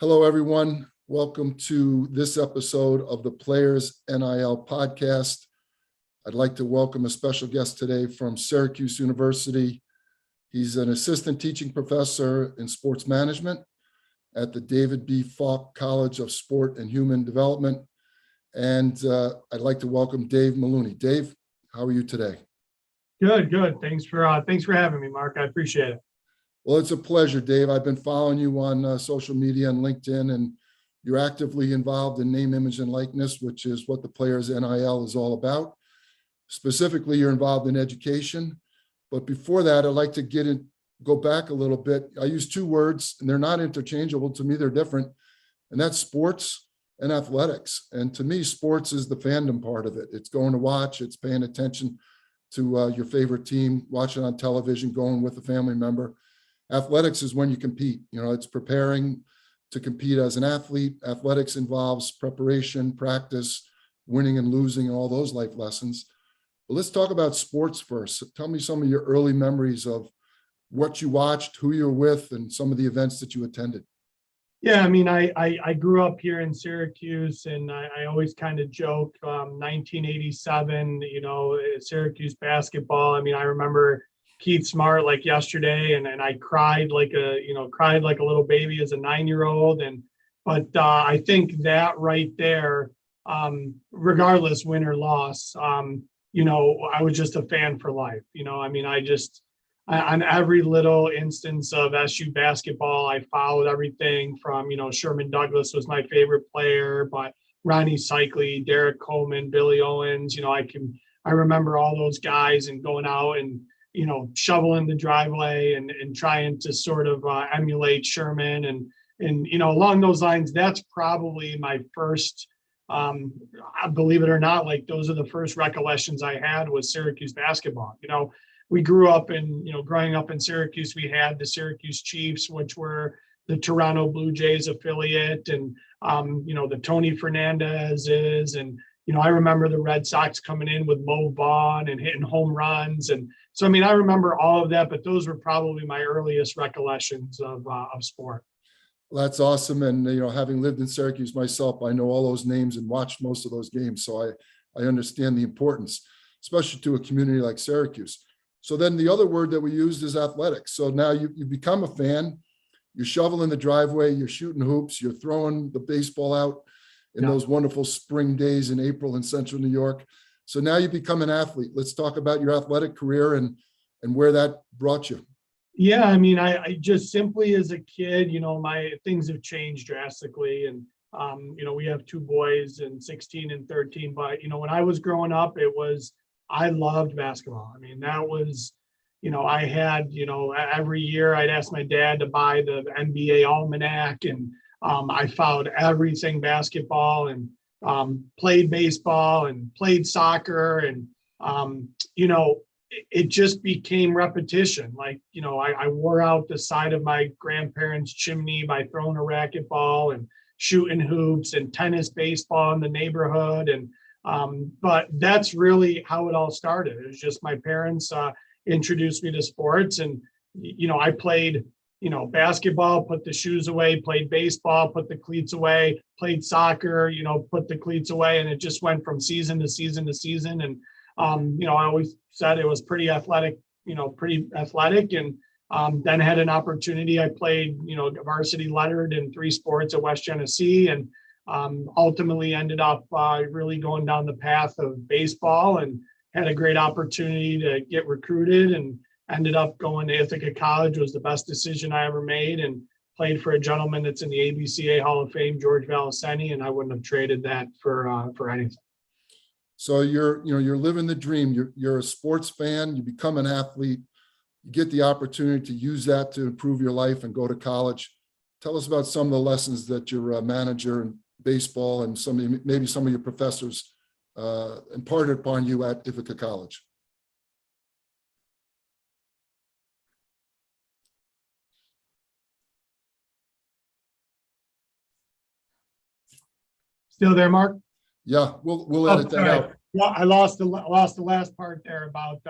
Hello, everyone. Welcome to this episode of the Players NIL Podcast. I'd like to welcome a special guest today from Syracuse University. He's an assistant teaching professor in sports management at the David B. Falk College of Sport and Human Development. And I'd like to welcome Dave Meluni. Dave, how are you today? Good. Thanks for having me, Mark. I appreciate it. Well, it's a pleasure, Dave. I've been following you on social media and LinkedIn, and you're actively involved in name, image, and likeness, which is what the Players NIL is all about. Specifically, you're involved in education. But before that, I'd like to go back a little bit. I use two words, and they're not interchangeable. To me, they're different, and that's sports and athletics. And to me, sports is the fandom part of it. It's going to watch, it's paying attention to your favorite team, watching on television, going with a family member. Athletics is when you compete. It's preparing to compete as an athlete. Athletics involves preparation, practice, winning and losing, and all those life lessons. But let's talk about sports first. Tell me some of your early memories of what you watched, who you're with, and some of the events that you attended. Yeah, I mean, I grew up here in Syracuse, and I always kind of joke, 1987, Syracuse basketball. I mean, I remember Keith Smart like yesterday, and I cried like a little baby as a 9-year-old. But I think that right there, regardless win or loss, I was just a fan for life. On every little instance of SU basketball, I followed everything from, Sherman Douglas was my favorite player, but Ronnie Cycli, Derek Coleman, Billy Owens, I remember all those guys and going out and, shoveling the driveway and trying to sort of emulate Sherman and along those lines. That's probably my first, believe it or not, like those are the first recollections I had was Syracuse basketball. We grew up growing up in Syracuse, we had the Syracuse Chiefs, which were the Toronto Blue Jays affiliate, and the Tony Fernandez's, and I remember the Red Sox coming in with Mo Vaughn and hitting home runs. And so, I remember all of that, but those were probably my earliest recollections of sport. Well, that's awesome. And, having lived in Syracuse myself, I know all those names and watched most of those games. So I understand the importance, especially to a community like Syracuse. So then the other word that we used is athletics. So now you become a fan, you're shoveling the driveway, you're shooting hoops, you're throwing the baseball out in those wonderful spring days in April in Central New York. So now you become an athlete. Let's talk about your athletic career and where that brought you. Yeah, I just simply as a kid, my things have changed drastically. And, we have two boys and 16 and 13. But, when I was growing up, I loved basketball. That was, I had, every year I'd ask my dad to buy the NBA Almanac, and I followed everything basketball and played baseball and played soccer. And, it just became repetition. Like, I wore out the side of my grandparents' chimney by throwing a racquetball and shooting hoops and tennis, baseball in the neighborhood. And but that's really how it all started. It was just my parents introduced me to sports, and I played basketball, put the shoes away, played baseball, put the cleats away, played soccer, put the cleats away, and it just went from season to season to season. And I always said it was pretty athletic, and then had an opportunity. I played varsity lettered in 3 sports at West Genesee, and ultimately ended up really going down the path of baseball, and had a great opportunity to get recruited, and ended up going to Ithaca College. Was the best decision I ever made, and played for a gentleman that's in the ABCA Hall of Fame, George Valiceni, and I wouldn't have traded that for anything. So you're living the dream. You're a sports fan, you become an athlete, you get the opportunity to use that to improve your life and go to college. Tell us about some of the lessons that your manager in baseball and maybe some of your professors imparted upon you at Ithaca College. Still there, Mark? Yeah, we'll edit that out. Well, I lost the last part there about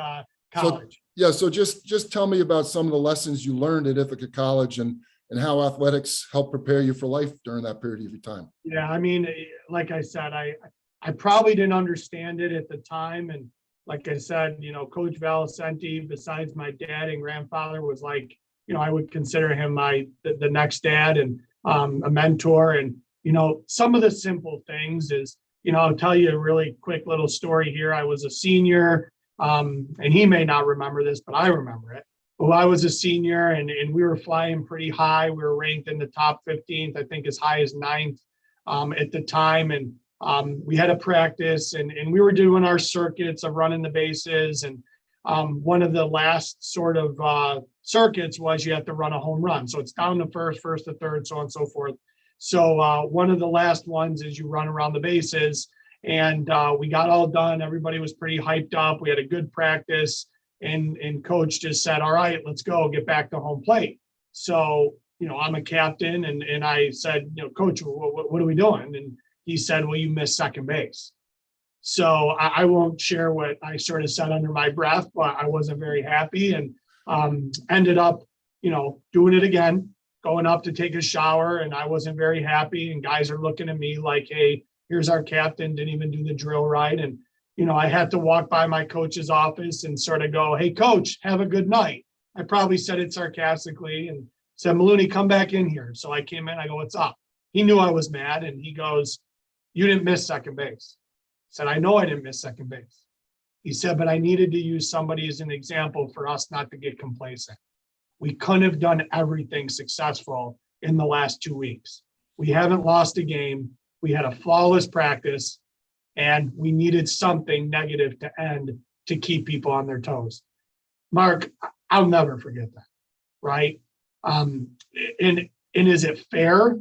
college. So just tell me about some of the lessons you learned at Ithaca College and and how athletics helped prepare you for life during that period of your time. Yeah, I mean, like I said, I probably didn't understand it at the time. And like I said, Coach Valicenti, besides my dad and grandfather, was like, I would consider him the next dad and a mentor. And, some of the simple things is, I'll tell you a really quick little story here. I was a senior, and he may not remember this, but I remember it. Well, I was a senior and we were flying pretty high. We were ranked in the top 15th, I think as high as 9th at the time. And we had a practice and we were doing our circuits of running the bases. And one of the last sort of circuits was you have to run a home run. So it's down to first to third, so on and so forth. So one of the last ones is you run around the bases, and we got all done. Everybody was pretty hyped up. We had a good practice, and coach just said, all right, let's go get back to home plate. So, I'm a captain, and I said, coach, what are we doing? And he said, well, you missed second base. So I won't share what I sort of said under my breath, but I wasn't very happy, and ended up, doing it again, going up to take a shower, and I wasn't very happy. And guys are looking at me like, hey, here's our captain, didn't even do the drill right. And, I had to walk by my coach's office and sort of go, hey, coach, have a good night. I probably said it sarcastically and said, Meluni, come back in here. So I came in, I go, what's up? He knew I was mad, and he goes, you didn't miss second base. I said, I know I didn't miss second base. He said, but I needed to use somebody as an example for us not to get complacent. We couldn't have done everything successful in the last 2 weeks. We haven't lost a game. We had a flawless practice, and we needed something negative to end to keep people on their toes. Mark, I'll never forget that, right? And is it fair?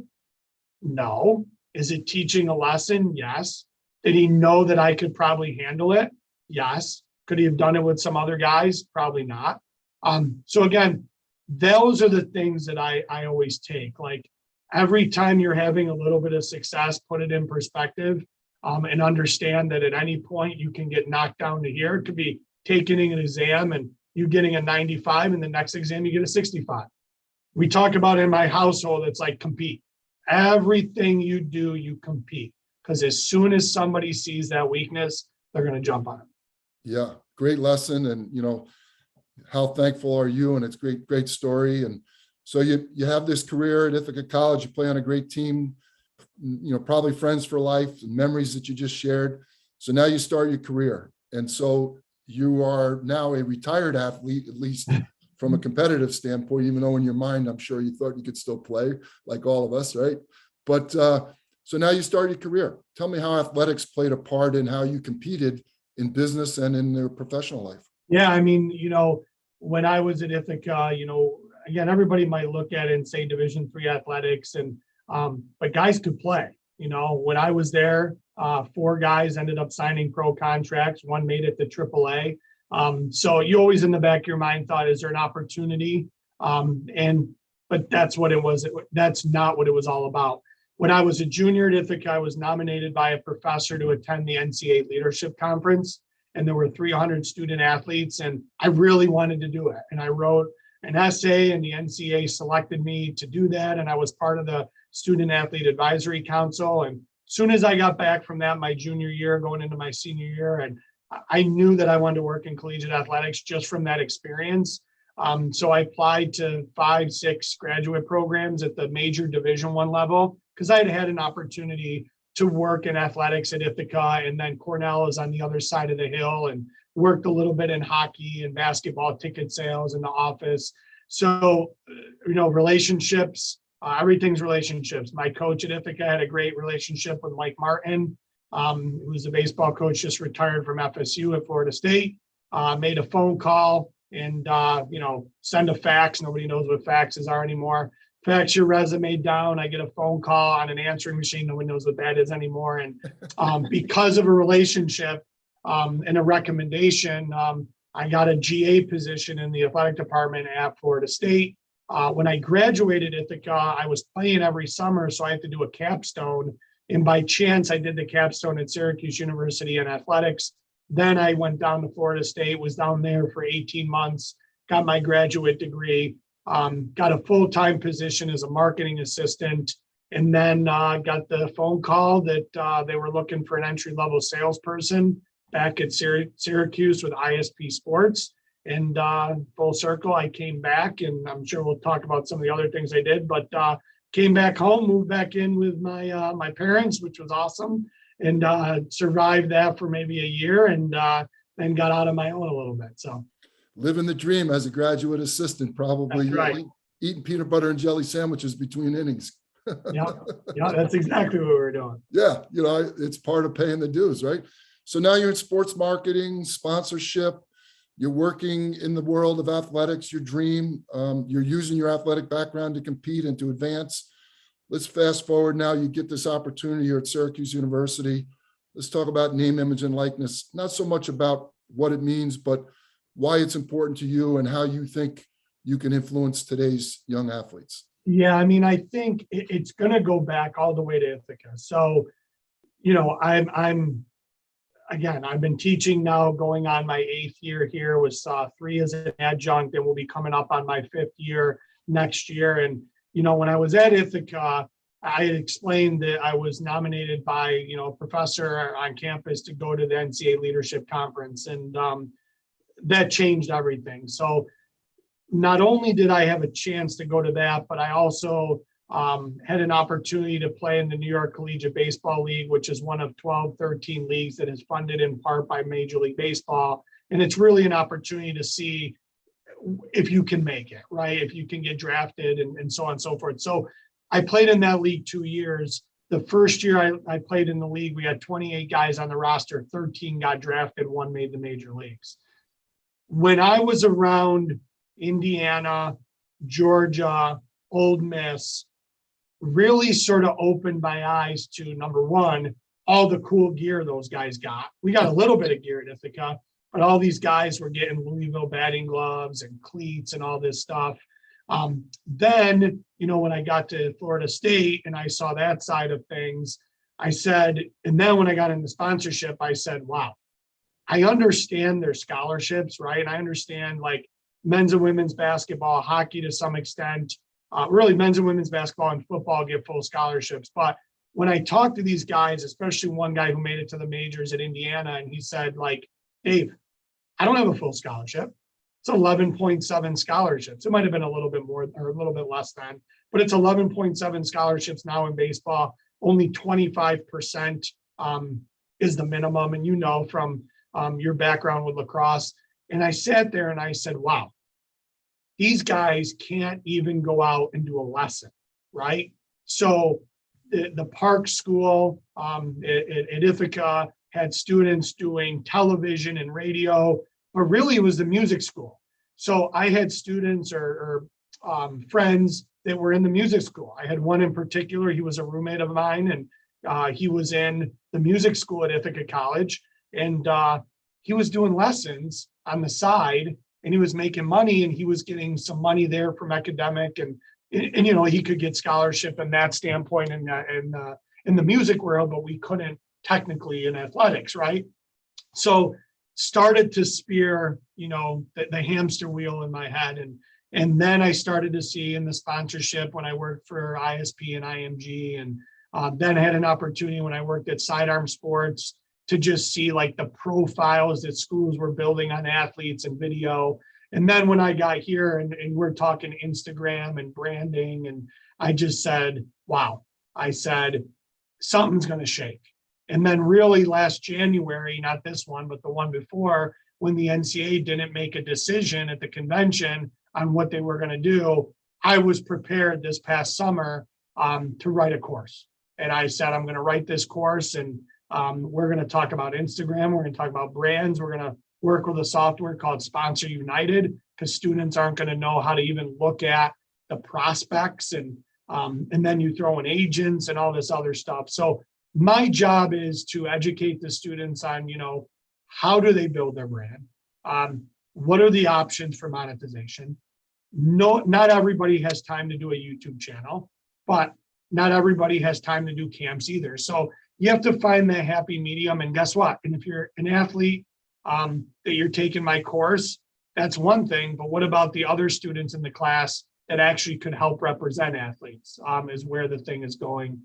No. Is it teaching a lesson? Yes. Did he know that I could probably handle it? Yes. Could he have done it with some other guys? Probably not. So again, those are the things that I always take. Like, every time you're having a little bit of success, put it in perspective, and understand that at any point you can get knocked down to here. It could be taking an exam and you getting a 95, and the next exam you get a 65. We talk about in my household, it's like compete. Everything you do, you compete, because as soon as somebody sees that weakness, they're going to jump on it. Yeah, great lesson. And, how thankful are you? And it's great story. And so you have this career at Ithaca College, you play on a great team, probably friends for life and memories that you just shared. So now you start your career. And so you are now a retired athlete, at least from a competitive standpoint, even though in your mind, I'm sure you thought you could still play like all of us, right? But so now you start your career. Tell me how athletics played a part in how you competed in business and in their professional life. Yeah, I mean, when I was at Ithaca, again, everybody might look at it and say Division III athletics, and but guys could play. When I was there, 4 guys ended up signing pro contracts. 1 made it to AAA. So you always in the back of your mind thought, is there an opportunity? But that's what it was. That's not what it was all about. When I was a junior at Ithaca, I was nominated by a professor to attend the NCAA Leadership Conference, and there were 300 student athletes, and I really wanted to do it. And I wrote an essay, and the NCAA selected me to do that, and I was part of the Student Athlete Advisory Council. And as soon as I got back from that, my junior year, going into my senior year, and I knew that I wanted to work in collegiate athletics just from that experience. So I applied to 5-6 graduate programs at the major Division I level, because I had had an opportunity to work in athletics at Ithaca, and then Cornell is on the other side of the hill, and worked a little bit in hockey and basketball ticket sales in the office. So, relationships, everything's relationships. My coach at Ithaca had a great relationship with Mike Martin, who was a baseball coach, just retired from FSU at Florida State, made a phone call and, send a fax. Nobody knows what faxes are anymore. Fax your resume down. I get a phone call on an answering machine. No one knows what that is anymore. And because of a relationship and a recommendation, I got a GA position in the athletic department at Florida State. When I graduated Ithaca, I was playing every summer, so I had to do a capstone. And by chance, I did the capstone at Syracuse University in athletics. Then I went down to Florida State, was down there for 18 months, got my graduate degree. got a full-time position as a marketing assistant, and then got the phone call that they were looking for an entry-level salesperson back at Syracuse with ISP Sports. And full circle, I came back, and I'm sure we'll talk about some of the other things I did, but came back home, moved back in with my parents, which was awesome, and survived that for maybe a year, and then got out on my own a little bit. So living the dream as a graduate assistant, probably right. Eating peanut butter and jelly sandwiches between innings. Yeah, that's exactly what we were doing. Yeah, it's part of paying the dues, right? So now you're in sports marketing, sponsorship. You're working in the world of athletics, your dream. You're using your athletic background to compete and to advance. Let's fast forward now. You get this opportunity here at Syracuse University. Let's talk about name, image, and likeness. Not so much about what it means, but why it's important to you and how you think you can influence today's young athletes. Yeah, I mean, I think it's going to go back all the way to Ithaca. So, I've been teaching now going on my 8th year here, with 3 as an adjunct, and will be coming up on my 5th year next year. And, when I was at Ithaca, I had explained that I was nominated by, a professor on campus to go to the NCAA Leadership Conference. And that changed everything. So not only did I have a chance to go to that, but I also had an opportunity to play in the New York Collegiate Baseball League, which is one of 13 leagues that is funded in part by Major League Baseball. And it's really an opportunity to see if you can make it, right? If you can get drafted and so on and so forth. So I played in that league 2 years. The first year I played in the league, we had 28 guys on the roster, 13 got drafted, 1 made the major leagues. When I was around Indiana, Georgia, Ole Miss, really sort of opened my eyes to, number one, all the cool gear those guys got. We got a little bit of gear at Ithaca, but all these guys were getting Louisville batting gloves and cleats and all this stuff. Then, when I got to Florida State and I saw that side of things, I said, and then when I got into sponsorship, I said, wow, I understand their scholarships, right? And I understand like men's and women's basketball, hockey to some extent, really men's and women's basketball and football get full scholarships. But when I talked to these guys, especially one guy who made it to the majors at Indiana, and he said, like, Dave, I don't have a full scholarship. It's 11.7 scholarships. It might have been a little bit more or a little bit less than, but it's 11.7 scholarships now in baseball. Only 25% is the minimum. And from your background with lacrosse. And I sat there and I said, wow, these guys can't even go out and do a lesson, right? So the Park School at Ithaca had students doing television and radio, but really it was the music school. So I had students or friends that were in the music school. I had one in particular, he was a roommate of mine, and he was in the music school at Ithaca College, and he was doing lessons on the side, and he was making money, and he was getting some money there from academic, and he could get scholarship in that standpoint in the music world, but we couldn't technically in athletics, right? So started to spear, the hamster wheel in my head. And then I started to see in the sponsorship when I worked for ISP and IMG, and then had an opportunity when I worked at Sidearm Sports to just see like the profiles that schools were building on athletes and video. And then when I got here and we're talking Instagram and branding, and I just said, wow, I said, something's going to shake. And then really last January, not this one, but the one before, when the NCAA didn't make a decision at the convention on what they were going to do, I was prepared this past summer to write a course. And I said, I'm going to write this course, and we're going to talk about Instagram. We're going to talk about brands. We're going to work with a software called Sponsor United, because students aren't going to know how to even look at the prospects. And then you throw in agents and all this other stuff. So my job is to educate the students on, how do they build their brand? What are the options for monetization? No, not everybody has time to do a YouTube channel, but not everybody has time to do camps either. So you have to find that happy medium. And guess what? And if you're an athlete that you're taking my course, that's one thing. But what about the other students in the class that actually could help represent athletes, is where the thing is going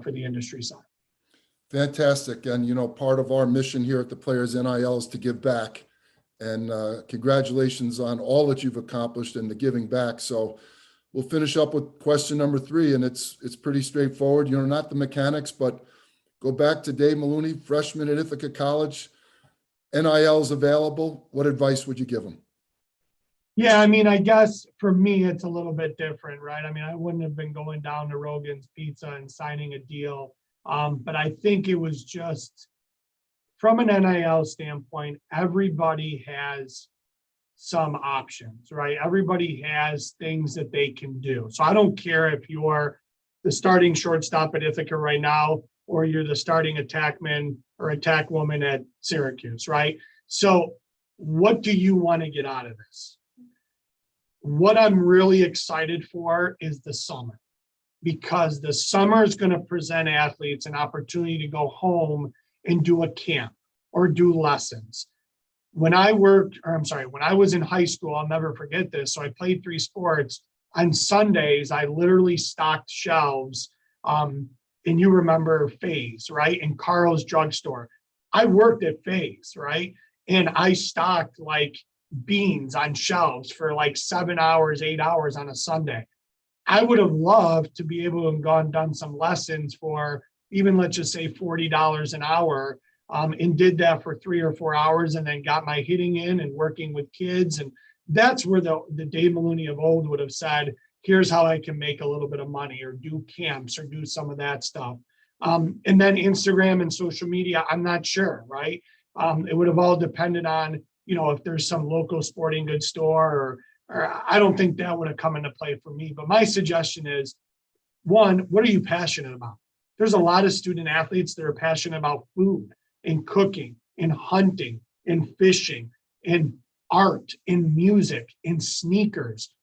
for the industry side. Fantastic. And, part of our mission here at the Players NIL is to give back. And congratulations on all that you've accomplished and the giving back. So we'll finish up with question number 3, and it's pretty straightforward. Not the mechanics, but go back to Dave Meluni, freshman at Ithaca College. NIL is available. What advice would you give him? Yeah, I mean, I guess for me, it's a little bit different, right? I mean, I wouldn't have been going down to Rogan's Pizza and signing a deal. But I think it was just from an NIL standpoint, everybody has some options, right? Everybody has things that they can do. So I don't care if you're the starting shortstop at Ithaca right now, or you're the starting attackman or attack woman at Syracuse, right? So what do you want to get out of this? What I'm really excited for is the summer, because the summer is going to present athletes an opportunity to go home and do a camp or do lessons. When I was in high school, I'll never forget this. So I played 3 sports. On Sundays, I literally stocked shelves. And you remember Phase, right? And Carl's drugstore. I worked at Phase, right? And I stocked like beans on shelves for like 7 hours, 8 hours on a Sunday. I would have loved to be able to have done some lessons for even, let's just say $40 an hour, and did that for 3 or 4 hours, and then got my hitting in and working with kids. And that's where the Dave Meluni of old would have said, here's how I can make a little bit of money, or do camps, or do some of that stuff. And then Instagram and social media, I'm not sure, right? It would have all depended on, if there's some local sporting goods store, or I don't think that would have come into play for me. But my suggestion is, one, what are you passionate about? There's a lot of student athletes that are passionate about food and cooking and hunting and fishing and art and music and sneakers.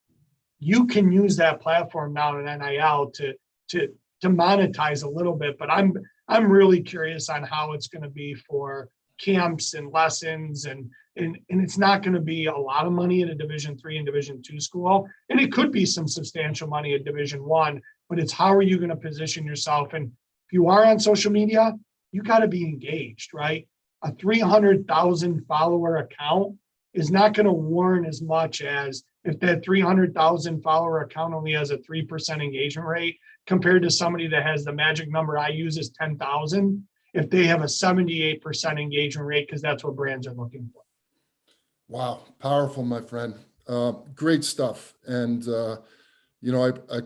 You can use that platform now in NIL to monetize a little bit, but I'm really curious on how it's going to be for camps and lessons, and it's not going to be a lot of money at a Division III and Division II school, and it could be some substantial money at Division I, but it's how are you going to position yourself? And if you are on social media, you got to be engaged, right? A 300,000 follower account is not going to warrant as much as if that 300,000 follower account only has a 3% engagement rate, compared to somebody that has the magic number I use is 10,000, if they have a 78% engagement rate, because that's what brands are looking for. Wow. Powerful, my friend. Great stuff. And,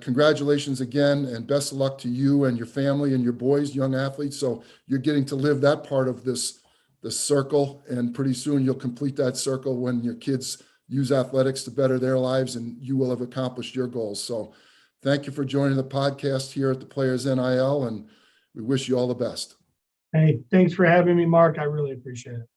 congratulations again, and best of luck to you and your family and your boys, young athletes. So you're getting to live that part of the circle, and pretty soon you'll complete that circle when your kids use athletics to better their lives, and you will have accomplished your goals. So thank you for joining the podcast here at the Players NIL, and we wish you all the best. Hey, thanks for having me, Mark. I really appreciate it.